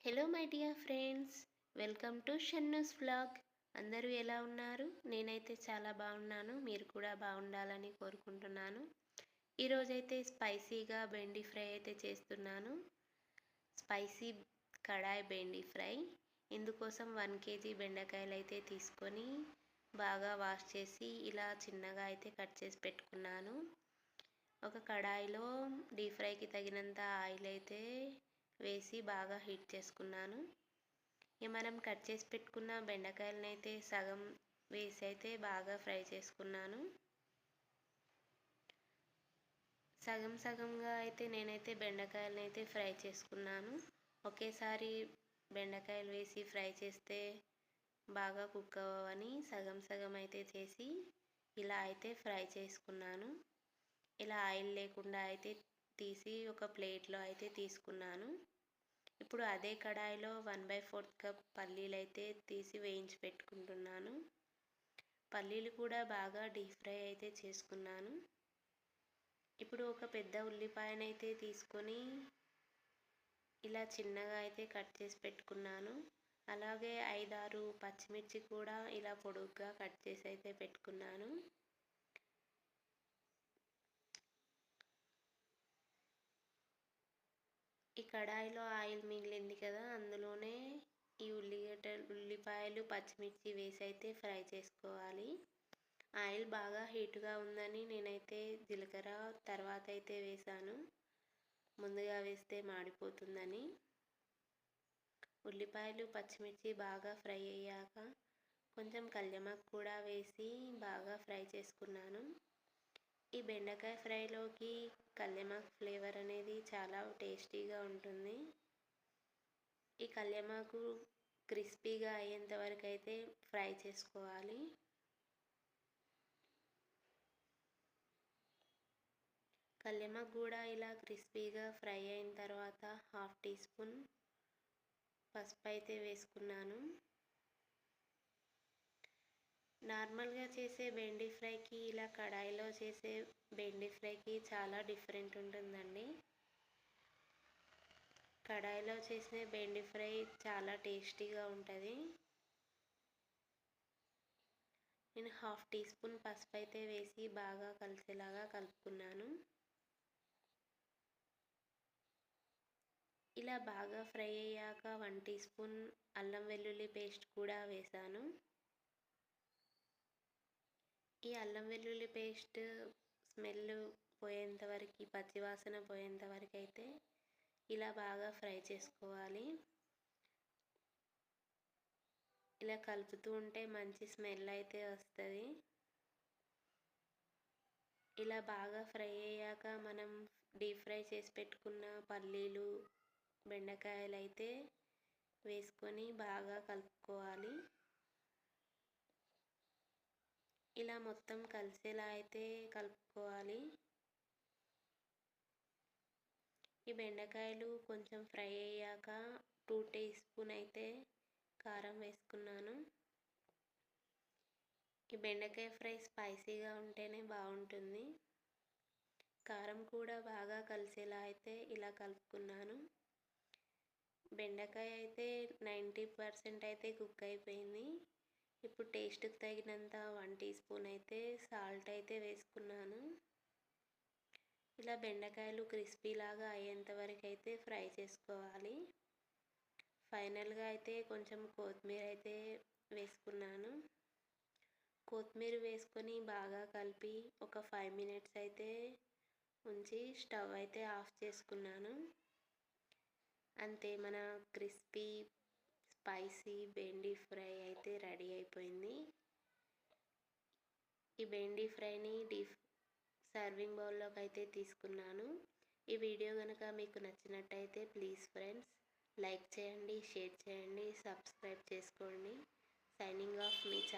Hello my dear friends, welcome to Shannu's vlog. అందరూ ఎలా ఉన్నారు? నేనైతే చాలా బాగున్నాను. మీరు కూడా బాగుండాలని కోరుకుంటున్నాను. ఈరోజైతే స్పైసీగా బెండి ఫ్రై అయితే చేస్తున్నాను. స్పైసీ కడాయి బెండి ఫ్రై. ఇందుకోసం 1 kg బెండకాయలు అయితే తీసుకొని బాగా వాష్ చేసి ఇలా చిన్నగా అయితే కట్ చేసి పెట్టుకున్నాను. ఒక కడాయిలో డీప్ ఫ్రైకి తగినంత ఆయిల్ అయితే వేసి బాగా హీట్ చేసుకున్నాను. మనం కట్ చేసి పెట్టుకున్న బెండకాయలను అయితే సగం వేసి అయితే బాగా ఫ్రై చేసుకున్నాను. సగం సగంగా అయితే నేనైతే బెండకాయలను అయితే ఫ్రై చేసుకున్నాను. ఒకేసారి బెండకాయలు వేసి ఫ్రై చేస్తే బాగా కుక్ అవ్వవని సగం సగం అయితే చేసి ఇలా అయితే ఫ్రై చేసుకున్నాను. ఇలా ఆయిల్ లేకుండా అయితే తీసి ఒక ప్లేట్లో అయితే తీసుకున్నాను. ఇప్పుడు అదే కడాయిలో 1/4 కప్ పల్లీలు అయితే తీసి వేయించి పెట్టుకుంటున్నాను. పల్లీలు కూడా బాగా డీప్ ఫ్రై అయితే చేసుకున్నాను. ఇప్పుడు ఒక పెద్ద ఉల్లిపాయనైతే తీసుకొని ఇలా చిన్నగా అయితే కట్ చేసి పెట్టుకున్నాను. అలాగే 5-6 పచ్చిమిర్చి కూడా ఇలా పొడుగ్గా కట్ చేసి అయితే పెట్టుకున్నాను. ఈ కడాయిలో ఆయిల్ మిగిలింది కదా, అందులోనే ఈ ఉల్లిపాయలు పచ్చిమిర్చి వేసి అయితే ఫ్రై చేసుకోవాలి. ఆయిల్ బాగా హీట్గా ఉందని నేనైతే జీలకర్ర తర్వాత అయితే వేసాను. ముందుగా వేస్తే మాడిపోతుందని. ఉల్లిపాయలు పచ్చిమిర్చి బాగా ఫ్రై అయ్యాక కొంచెం కల్యమాకు కూడా వేసి బాగా ఫ్రై చేసుకున్నాను. ఈ బెండకాయ ఫ్రైలోకి కల్యమాకు ఫ్లేవర్ అనేది చాలా టేస్టీగా ఉంటుంది. ఈ కల్యమాకు క్రిస్పీగా అయ్యేంత వరకు అయితే ఫ్రై చేసుకోవాలి. కల్యమాకు కూడా ఇలా క్రిస్పీగా ఫ్రై అయిన తర్వాత 1/2 టీ స్పూన్ పసుపు అయితే వేసుకున్నాను. నార్మల్గా చేసే బెండి ఫ్రైకి ఇలా కడాయిలో చేసే బెండి ఫ్రైకి చాలా డిఫరెంట్ ఉంటుందండి. కడాయిలో చేసే బెండి ఫ్రై చాలా టేస్టీగా ఉంటుంది. నేను 1/2 టీ స్పూన్ పసుపు అయితే వేసి బాగా కలిసేలాగా కలుపుకున్నాను. ఇలా బాగా ఫ్రై అయ్యాక 1 టీ స్పూన్ అల్లం వెల్లుల్లి పేస్ట్ కూడా వేసాను. ఈ అల్లం వెల్లుల్లి పేస్ట్ స్మెల్ పోయేంత వరకు, పచ్చివాసన పోయేంత వరకు అయితే ఇలా బాగా ఫ్రై చేసుకోవాలి. ఇలా కలుపుతూ ఉంటే మంచి స్మెల్ అయితే వస్తుంది. ఇలా బాగా ఫ్రై అయ్యాక మనం డీప్ ఫ్రై చేసి పెట్టుకున్న పల్లీలు, బెండకాయలు అయితే వేసుకొని బాగా కలుపుకోవాలి. ఇలా మొత్తం కలిసేలా అయితే కలుపుకోవాలి. ఈ బెండకాయలు కొంచెం ఫ్రై అయ్యాక 2 టీ స్పూన్ అయితే కారం వేసుకున్నాను. ఈ బెండకాయ ఫ్రై స్పైసీగా ఉంటేనే బాగుంటుంది. కారం కూడా బాగా కలిసేలా అయితే ఇలా కలుపుకున్నాను. బెండకాయ అయితే 90% అయితే కుక్ అయిపోయింది. ఇప్పుడు టేస్ట్కి తగినంత 1 టీ స్పూన్ అయితే సాల్ట్ అయితే వేసుకున్నాను. ఇలా బెండకాయలు క్రిస్పీ లాగా అయ్యేంత వరకు అయితే ఫ్రై చేసుకోవాలి. ఫైనల్గా అయితే కొంచెం కొత్తిమీర అయితే వేసుకున్నాను. కొత్తిమీర వేసుకొని బాగా కలిపి ఒక 5 మినిట్స్ అయితే ఉంచి స్టవ్ అయితే ఆఫ్ చేసుకున్నాను. అంతే, మన క్రిస్పీ స్పైసీ బెండి ఫ్రై అయితే రెడీ అయిపోయింది. ఈ బెండి ఫ్రైని సర్వింగ్ బౌల్లోకి అయితే తీసుకున్నాను. ఈ వీడియో కనుక మీకు నచ్చినట్టయితే ప్లీజ్ ఫ్రెండ్స్ లైక్ చేయండి, షేర్ చేయండి, సబ్స్క్రైబ్ చేసుకోండి. సైనింగ్ ఆఫ్ మీ ఛానల్.